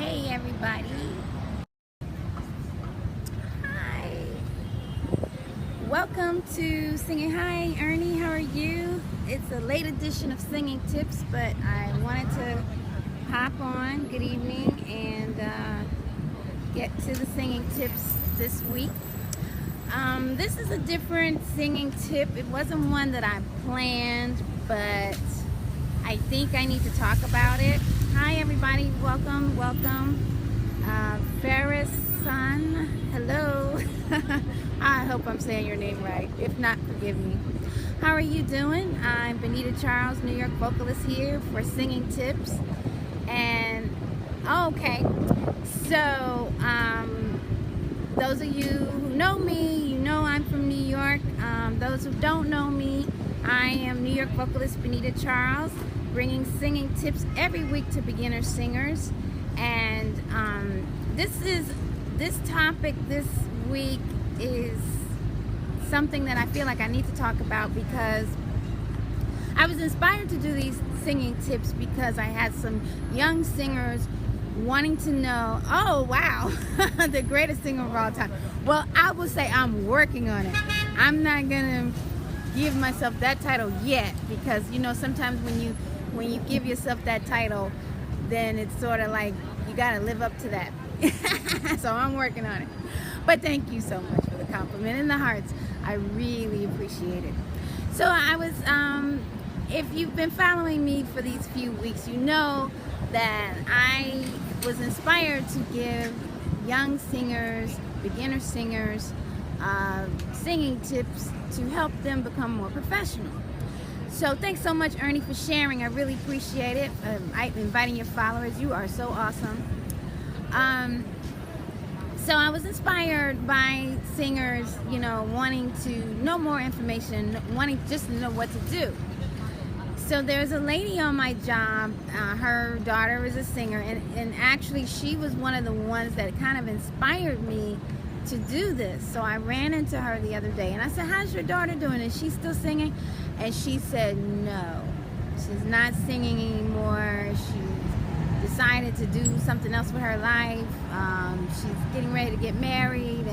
Hey everybody. Hi. Welcome to Singing. Hi Ernie, how are you? It's a late edition of Singing Tips, but I wanted to hop on. Good evening and get to the singing tips this week. This is a different singing tip. It wasn't one that I planned, but I think I need to talk about it. Hi everybody, welcome. Ferris Sun, hello. I hope I'm saying your name right. If not, forgive me. How are you doing? I'm Benita Charles, New York vocalist here for Singing Tips. And, okay, so those of you who know me, you know I'm from New York. Those who don't know me, I am New York vocalist Benita Charles, bringing singing tips every week to beginner singers. And this topic this week is something that I feel like I need to talk about because I was inspired to do these singing tips because I had some young singers wanting to know, oh wow, the greatest singer of all time. Well, I will say I'm working on it. I'm not gonna give myself that title yet because, you know, sometimes when you give yourself that title, then it's sort of like you gotta live up to that. So I'm working on it. But thank you so much for the compliment and the hearts. I really appreciate it. So I was, if you've been following me for these few weeks, you know that I was inspired to give young singers, beginner singers, singing tips to help them become more professional. So thanks so much, Ernie, for sharing. I really appreciate it. Inviting your followers. You are so awesome. So I was inspired by singers, you know, wanting to know more information, wanting just to know what to do. So there's a lady on my job, her daughter is a singer, and actually she was one of the ones that kind of inspired me to do this. So I ran into her the other day and I said, how's your daughter doing? Is she still singing? And she said, no, she's not singing anymore. She decided to do something else with her life. She's getting ready to get married,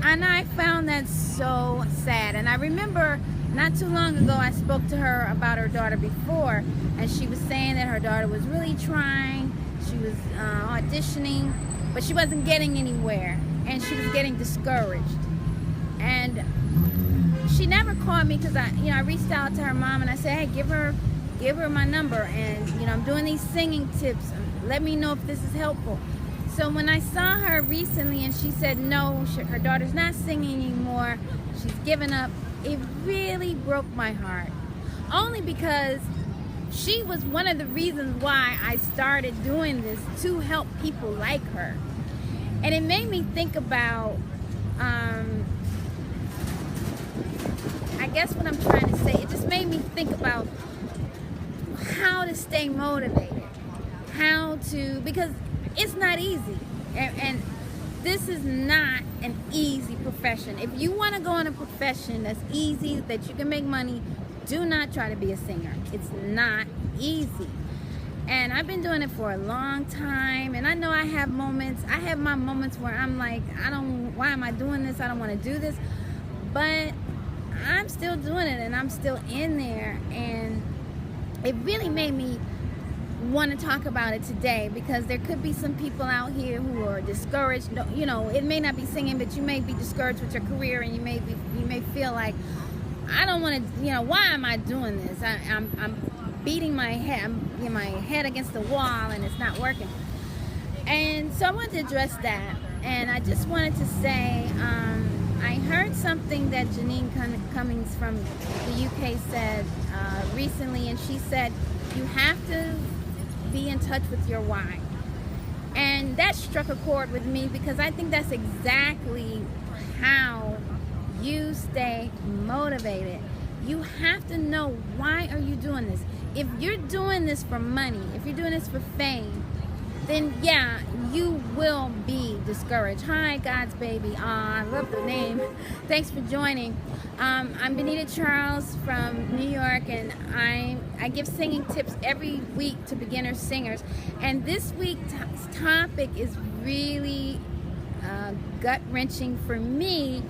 and I found that so sad. And I remember not too long ago I spoke to her about her daughter before, and she was saying that her daughter was really trying. She was auditioning, but she wasn't getting anywhere, and she was getting discouraged. And she never called me because I reached out to her mom and I said, hey, give her my number, and you know, I'm doing these singing tips. Let me know if this is helpful. So when I saw her recently and she said no, her daughter's not singing anymore, she's given up, it really broke my heart. Only because she was one of the reasons why I started doing this, to help people like her. And it made me think about, I guess what I'm trying to say, it just made me think about how to stay motivated, because it's not easy. And this is not an easy profession. If you want to go in a profession that's easy, that you can make money, do not try to be a singer. It's not easy. And I've been doing it for a long time, and I know I have moments. I have my moments where I'm like, why am I doing this? I don't want to do this. But I'm still doing it, and I'm still in there. And it really made me want to talk about it today, because there could be some people out here who are discouraged. You know, it may not be singing, but you may be discouraged with your career, and you may feel like, I don't want to, you know, why am I doing this? I'm beating my head against the wall, and it's not working. And so I wanted to address that, and I just wanted to say, I heard something that Janine Cummings from the UK said recently, and she said, you have to be in touch with your why. And that struck a chord with me, because I think that's exactly how you stay motivated. You have to know, why are you doing this? If you're doing this for money, if you're doing this for fame, then yeah, you will be discouraged. Hi, God's baby. I love the name. Thanks for joining. I'm Benita Charles from New York, and I give singing tips every week to beginner singers. And this week's topic is really gut-wrenching for me,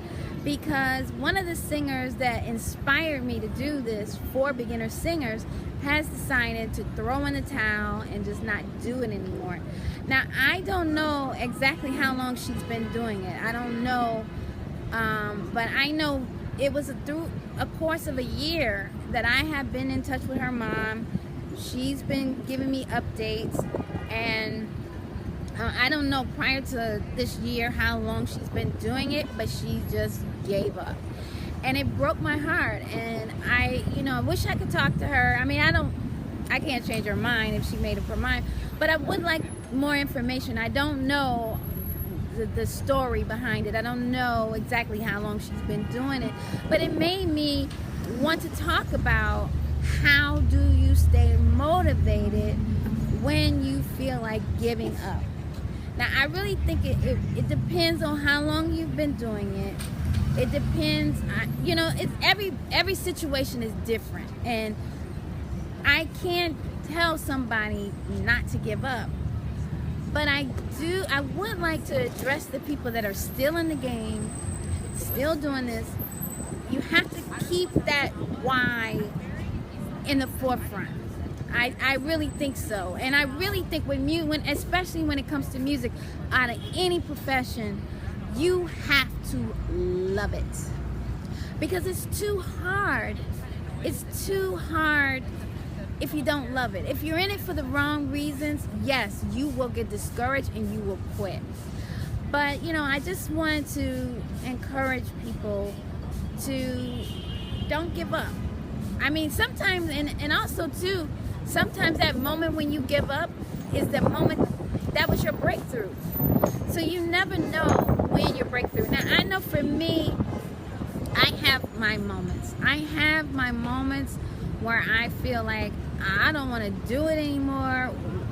because one of the singers that inspired me to do this for beginner singers has decided to throw in the towel and just not do it anymore. Now, I don't know exactly how long she's been doing it. I don't know, but I know it was through a course of a year that I have been in touch with her mom. She's been giving me updates, and I don't know prior to this year how long she's been doing it, but she just gave up. And it broke my heart, and I wish I could talk to her. I mean, I can't change her mind if she made up her mind, but I would like more information. I don't know the story behind it. I don't know exactly how long she's been doing it, but it made me want to talk about how do you stay motivated when you feel like giving up. Now, I really think it depends on how long you've been doing it. It depends, it's every situation is different, and I can't tell somebody not to give up. But I would like to address the people that are still in the game, still doing this. You have to keep that why in the forefront. I really think so. And I really think especially when it comes to music, out of any profession, you have to love it. Because it's too hard. It's too hard if you don't love it. If you're in it for the wrong reasons, yes, you will get discouraged and you will quit. But, I just wanted to encourage people to don't give up. I mean, sometimes, and also too, sometimes that moment when you give up is the moment that was your breakthrough. So you never know when your breakthrough. Now, I know for me, I have my moments. I have my moments where I feel like I don't want to do it anymore.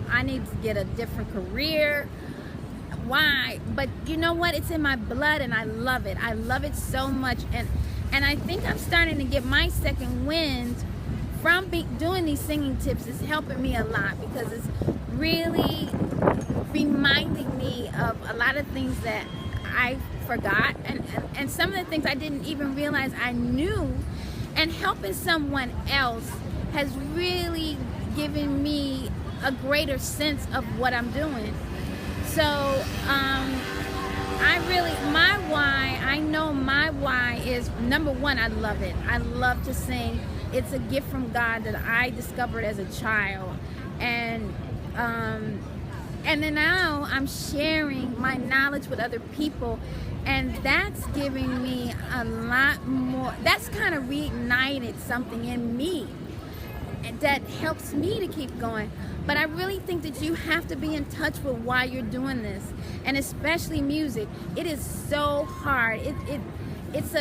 I need to get a different career. Why? But you know what? It's in my blood, and I love it. I love it so much. And I think I'm starting to get my second wind from doing these singing tips. Is helping me a lot, because it's really reminding me of a lot of things that I forgot, and some of the things I didn't even realize I knew. And helping someone else has really given me a greater sense of what I'm doing. So my why is, number one, I love it. I love to sing. It's a gift from God that I discovered as a child, and then now I'm sharing my knowledge with other people, and that's giving me a lot more. That's kind of reignited something in me that helps me to keep going. But I really think that you have to be in touch with why you're doing this, and especially music. It is so hard. It's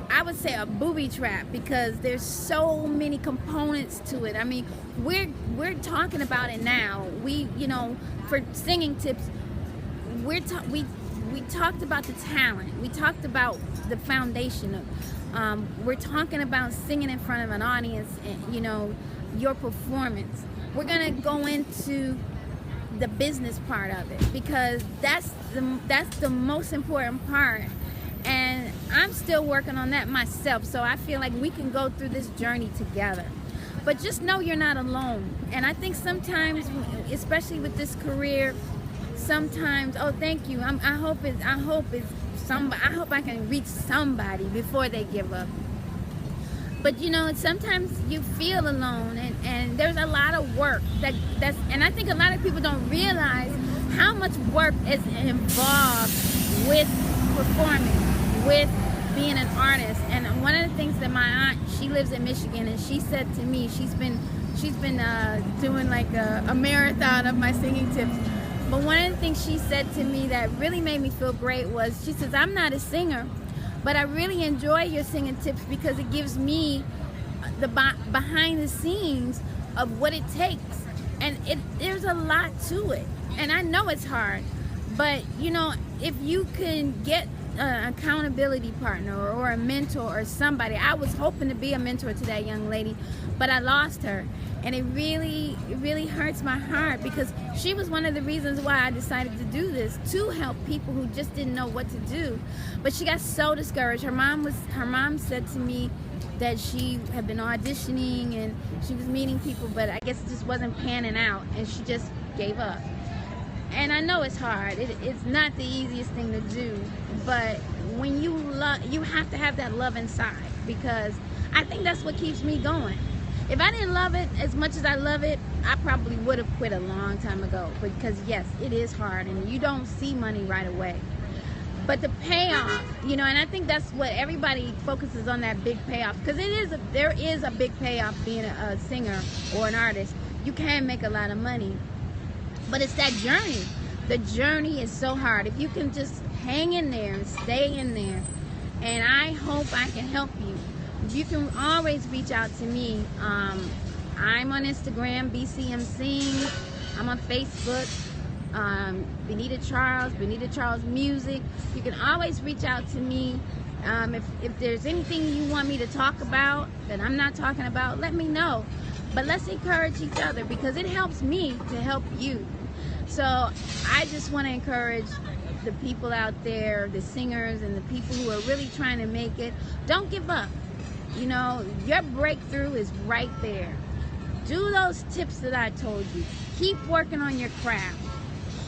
I would say a booby trap, because there's so many components to it. I mean, we're talking about it now. For singing tips, we talked about the talent. We talked about the foundation of. We're talking about singing in front of an audience, and your performance. We're gonna go into the business part of it, because that's the most important part. And I'm still working on that myself, so I feel like we can go through this journey together. But just know you're not alone. And I think sometimes, especially with this career, sometimes, oh, thank you. I hope I can reach somebody before they give up. But sometimes you feel alone, and there's a lot of work and I think a lot of people don't realize how much work is involved with performing, with being an artist. And one of the things that my aunt, she lives in Michigan, and she said to me, she's been doing like a marathon of my singing tips. But one of the things she said to me that really made me feel great was, she says, I'm not a singer, but I really enjoy your singing tips because it gives me the behind the scenes of what it takes And there's a lot to it, and I know it's hard, but you know, if you can get an accountability partner or a mentor or somebody. I was hoping to be a mentor to that young lady, but I lost her, and it really hurts my heart, because she was one of the reasons why I decided to do this, to help people who just didn't know what to do. But she got so discouraged. Her mom said to me that she had been auditioning and she was meeting people, but I guess it just wasn't panning out, and she just gave up. And I know it's hard. It's not the easiest thing to do, but when you love, you have to have that love inside, because I think that's what keeps me going. If I didn't love it as much as I love it, I probably would have quit a long time ago, because yes, it is hard and you don't see money right away. But the payoff, you know, and I think that's what everybody focuses on, that big payoff, because there is a big payoff being a singer or an artist. You can make a lot of money, but it's that journey. The journey is so hard. If you can just hang in there and stay in there, and I hope I can help you. You can always reach out to me. I'm on Instagram, BCM Sings. I'm on Facebook, Benita Charles Music. You can always reach out to me. If there's anything you want me to talk about that I'm not talking about, let me know. But let's encourage each other, because it helps me to help you. So I just want to encourage the people out there, the singers and the people who are really trying to make it. Don't give up. You know, your breakthrough is right there. Do those tips that I told you. Keep working on your craft.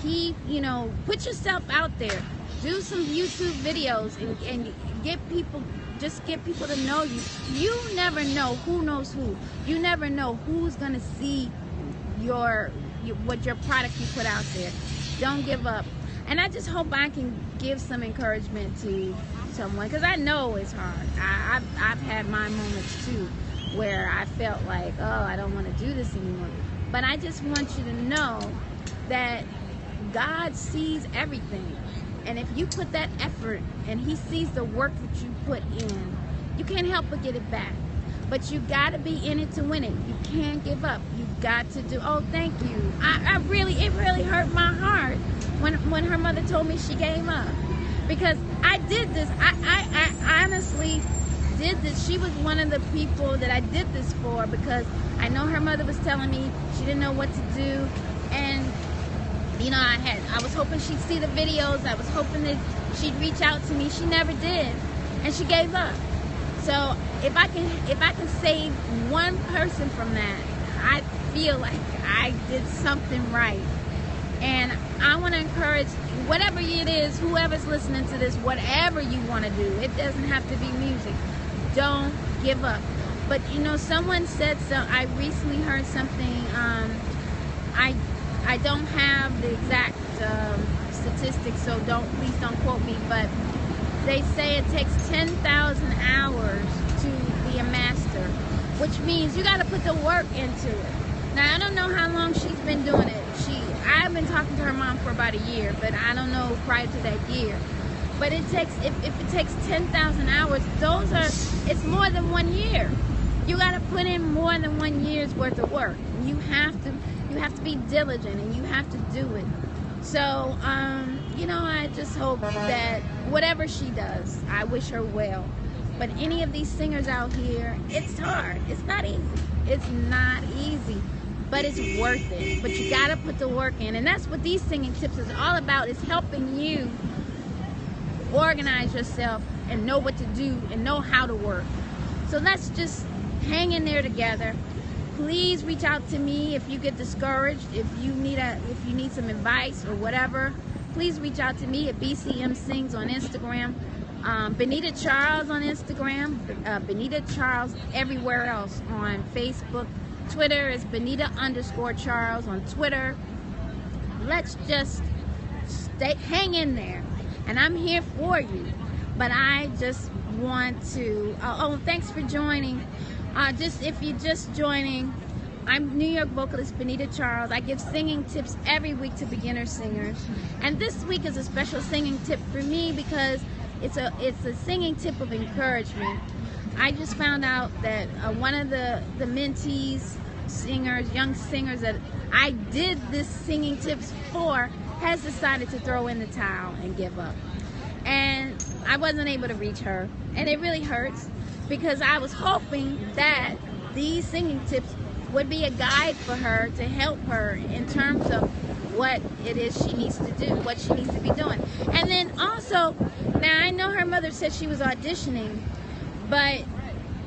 Keep, you know, put yourself out there. Do some YouTube videos and get people, just get people to know you. You never know who knows who. You never know who's going to see what your product you put out there. Don't give up. And I just hope I can give some encouragement to someone, because I know it's hard. I've had my moments too where I felt like, oh, I don't want to do this anymore. But I just want you to know that God sees everything, and if you put that effort and He sees the work that you put in, you can't help but get it back. But you got to be in it to win it. You can't give up. You got to do. Oh, thank you. It really hurt my heart when her mother told me she gave up, because I did this. I honestly did this. She was one of the people that I did this for, because I know her mother was telling me she didn't know what to do, and you know, I was hoping she'd see the videos. I was hoping that she'd reach out to me. She never did, and she gave up. So if I can save one person from that, I feel like I did something right. And I want to encourage, whatever it is, whoever's listening to this, whatever you want to do, it doesn't have to be music. Don't give up. But you know, someone said so. I recently heard something. I don't have the exact statistics, so please don't quote me. But they say it takes 10,000 hours to be a master, which means you got to put the work into it. Now, I don't know how long she's been doing it. I've been talking to her mom for about a year, but I don't know prior to that year. But it takes, if it takes 10,000 hours, it's more than 1 year. You got to put in more than 1 year's worth of work. You have to be diligent, and you have to do it. So, you know, I just hope that whatever she does, I wish her well. But any of these singers out here, it's hard. It's not easy. It's not easy, but it's worth it. But you got to put the work in, and that's what these singing tips is all about, is helping you organize yourself and know what to do and know how to work. So let's just hang in there together. Please reach out to me if you get discouraged, if you need some advice or whatever. Please reach out to me at BCM Sings on Instagram, Benita Charles on Instagram, Benita Charles everywhere else on Facebook. Twitter is Benita_Charles on Twitter. Let's just hang in there, and I'm here for you. But I just want to. Oh, thanks for joining. If you're just joining, I'm New York vocalist Benita Charles. I give singing tips every week to beginner singers, and this week is a special singing tip for me because it's a singing tip of encouragement. I just found out that one of the mentees, singers, young singers that I did this singing tips for has decided to throw in the towel and give up. And I wasn't able to reach her. And it really hurts because I was hoping that these singing tips would be a guide for her to help her in terms of what it is she needs to do, what she needs to be doing. And then also, now I know her mother said she was auditioning, but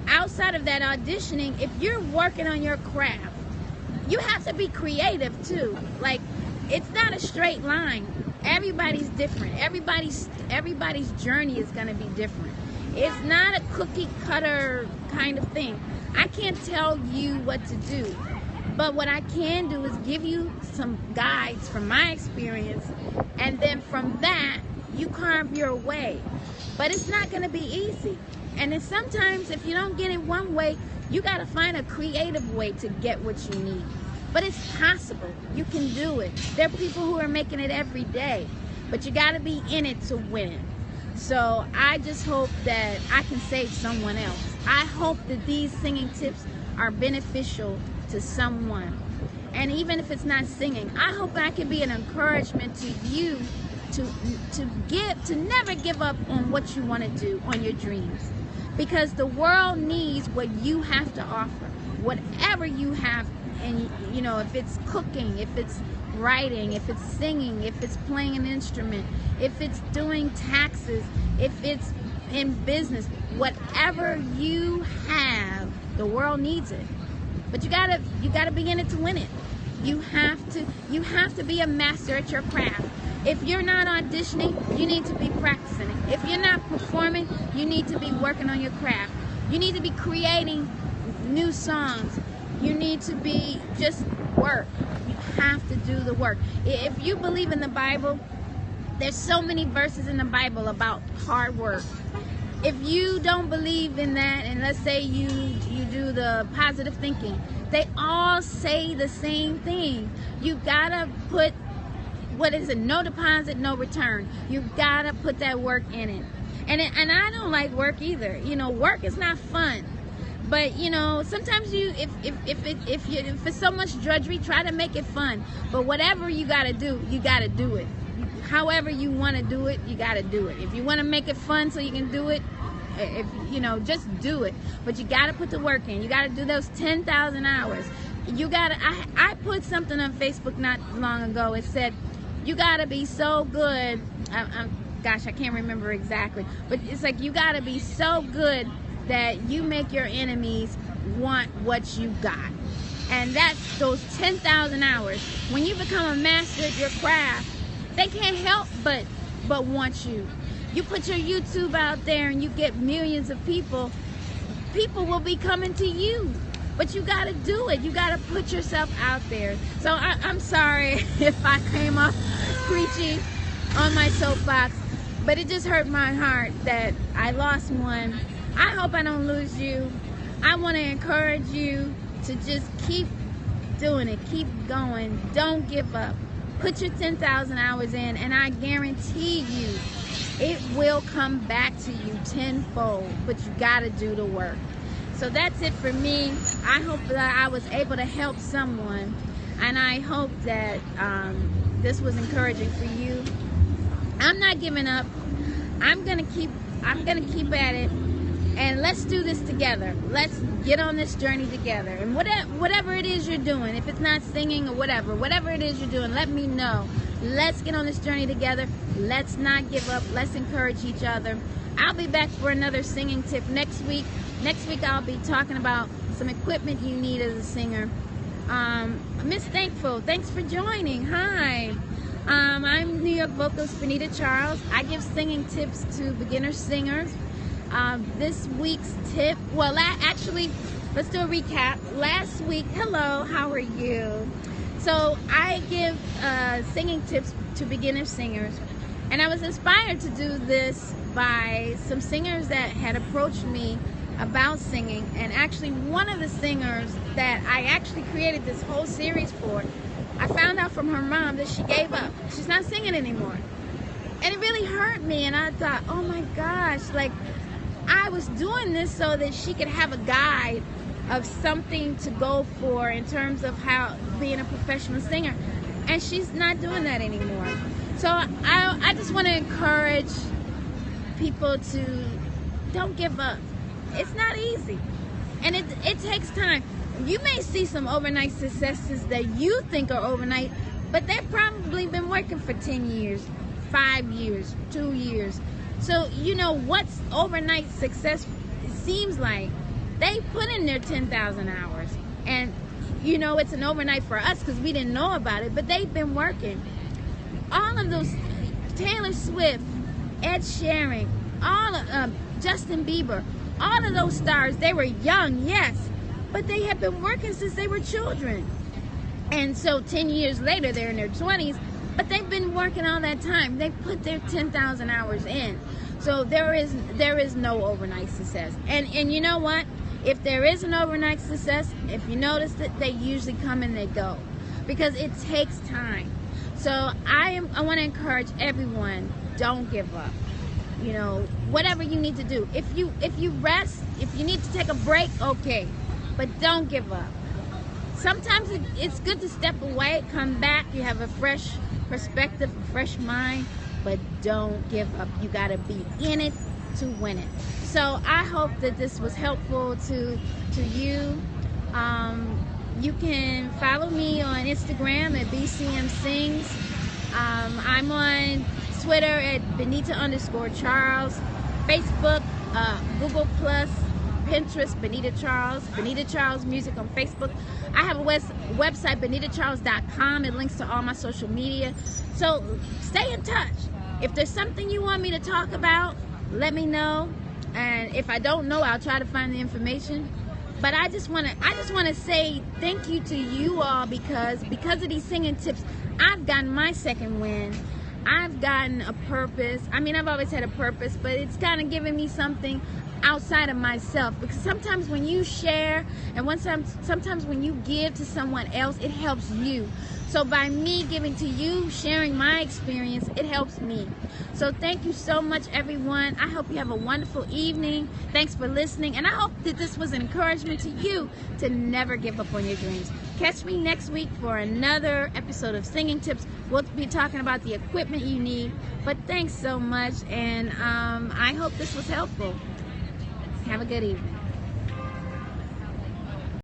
outside of that auditioning, if you're working on your craft, you have to be creative too. Like, it's not a straight line. Everybody's different. Everybody's journey is going to be different. It's not a cookie cutter kind of thing. I can't tell you what to do, but what I can do is give you some guides from my experience, and then from that you carve your way. But it's not going to be easy, and then sometimes if you don't get it one way, you got to find a creative way to get what you need. But it's possible. You can do it. There are people who are making it every day, but you got to be in it to win it. So I just hope that I can save someone else. I hope that these singing tips are beneficial to someone. And even if it's not singing, I hope I can be an encouragement to you to never give up on what you want to do, on your dreams. Because the world needs what you have to offer. Whatever you have, and you know, if it's cooking, if it's writing, if it's singing, if it's playing an instrument, if it's doing taxes, if it's in business, whatever you have, the world needs it. But you gotta be in it to win it. You have to be a master at your craft. If you're not auditioning, you need to be practicing it. If you're not performing, you need to be working on your craft. You need to be creating new songs. You need to be just work. You have to do the work. If you believe in the Bible, there's so many verses in the Bible about hard work. If you don't believe in that, and let's say you do the positive thinking, they all say the same thing. You gotta put, what is it, no deposit, no return. You gotta put that work in it. And I don't like work either. You know, work is not fun. But you know, sometimes if it's so much drudgery, try to make it fun. But whatever you gotta do it. However you want to do it, you gotta do it. If you want to make it fun so you can do it, if you know, just do it. But you gotta put the work in. You gotta do those 10,000 hours. You gotta. I put something on Facebook not long ago. It said, you gotta be so good. Gosh, I can't remember exactly, but it's like you gotta be so good that you make your enemies want what you got. And that's those 10,000 hours. When you become a master at your craft, they can't help but want you. You put your YouTube out there and you get millions of people. People will be coming to you. But you got to do it. You got to put yourself out there. So I'm sorry if I came off preachy on my soapbox, but it just hurt my heart that I lost one. I hope I don't lose you. I want to encourage you to just keep doing it. Keep going. Don't give up. Put your 10,000 hours in, and I guarantee you it will come back to you tenfold. But you got to do the work. So that's it for me. I hope that I was able to help someone, and I hope that this was encouraging for you. I'm not giving up. I'm gonna keep at it. And let's do this together. Let's get on this journey together. And whatever it is you're doing, if it's not singing or whatever it is you're doing, let me know. Let's get on this journey together. Let's not give up. Let's encourage each other. I'll be back for another singing tip next week. Next week I'll be talking about some equipment you need as a singer. Miss Thankful, thanks for joining. Hi. I'm New York vocalist Benita Charles. I give singing tips to beginner singers. This week's tip, well, actually, let's do a recap. Last week, hello, how are you? So I give singing tips to beginner singers, and I was inspired to do this by some singers that had approached me about singing. And actually, one of the singers that I actually created this whole series for, I found out from her mom that she gave up. She's not singing anymore. And it really hurt me, and I thought, oh my gosh, like, I was doing this so that she could have a guide of something to go for in terms of how being a professional singer, and she's not doing that anymore. So I just want to encourage people to don't give up. It's not easy, and it takes time. You may see some overnight successes that you think are overnight, but they've probably been working for 10 years, 5 years, 2 years. So you know what's overnight success seems like. They put in their 10,000 hours, and you know it's an overnight for us because we didn't know about it, but they've been working. All of those, Taylor Swift, Ed Sheeran, all of Justin Bieber, all of those stars, they were young, yes, but they have been working since they were children. And so 10 years later, they're in their 20s, but they've been working all that time. They put their 10,000 hours in. So there is no overnight success. And you know what? If there is an overnight success, if you notice that they usually come and they go, because it takes time. So I want to encourage everyone, don't give up. You know, whatever you need to do. If you rest, if you need to take a break, okay, but don't give up. Sometimes it's good to step away, come back, you have a fresh perspective, a fresh mind, but don't give up. You got to be in it to win it. So I hope that this was helpful to you. You can follow me on Instagram at BCM Sings. I'm on Twitter at Benita_Charles, Facebook, Google Plus, Pinterest, Benita Charles, Benita Charles Music on Facebook. I have a website, BenitaCharles.com. It links to all my social media. So stay in touch. If there's something you want me to talk about, let me know. And if I don't know, I'll try to find the information. But I just want to say thank you to you all because of these singing tips, I've gotten my second win. I've gotten a purpose. I mean, I've always had a purpose, but it's kind of given me something outside of myself, because sometimes when you share and sometimes when you give to someone else, it helps you. So by me giving to you, sharing my experience, it helps me. So thank you so much, everyone. I hope you have a wonderful evening. Thanks for listening, and I hope that this was an encouragement to you to never give up on your dreams. Catch me next week for another episode of Singing Tips. We'll be talking about the equipment you need. But thanks so much, and I hope this was helpful. Have a good evening.